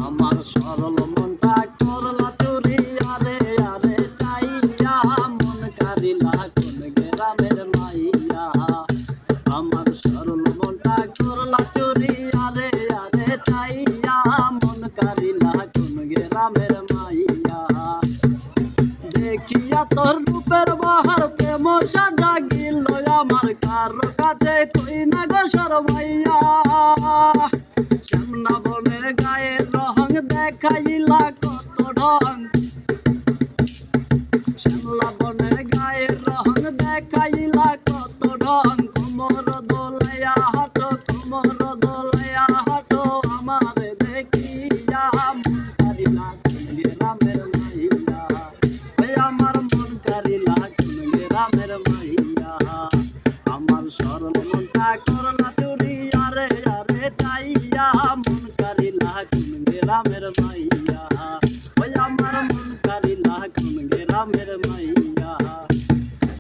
আমার সরল মনটা করলা চুরি আরে আরে চাইয়া মন কারিলা কোন গ্রামের মাইয়া আমার সরল মনটা করলা চুরি আরে আরে চাইয়া মন কারিলা কোন গ্রামের মাইয়া দেখিয়া তোর রূপের বাহার প্রেম সাজা গিল আমার কারো কাছে কই না গো শরমাইয়া শ্যামনা বনের গায়ের রং দেখাইলা কত ঢং শ্যামলা বনের গায়ের রং দেখাইলা কত ঢং কোমর দোলাইয়া হাঁটো কোমর দোলাইয়া হাঁটো আমার দেখিয়া মন কারিলা কোন গ্রামের মাইয়া আমার মন কারিলা কোন গ্রামের মাইয়া আমার সরল মনটা করলা চুরি আরে আরে চাইয়া মন কারিলা কোন গ্রামের মাইয়া ওই আমার মন কারিলা কোন গ্রামের মাইয়া।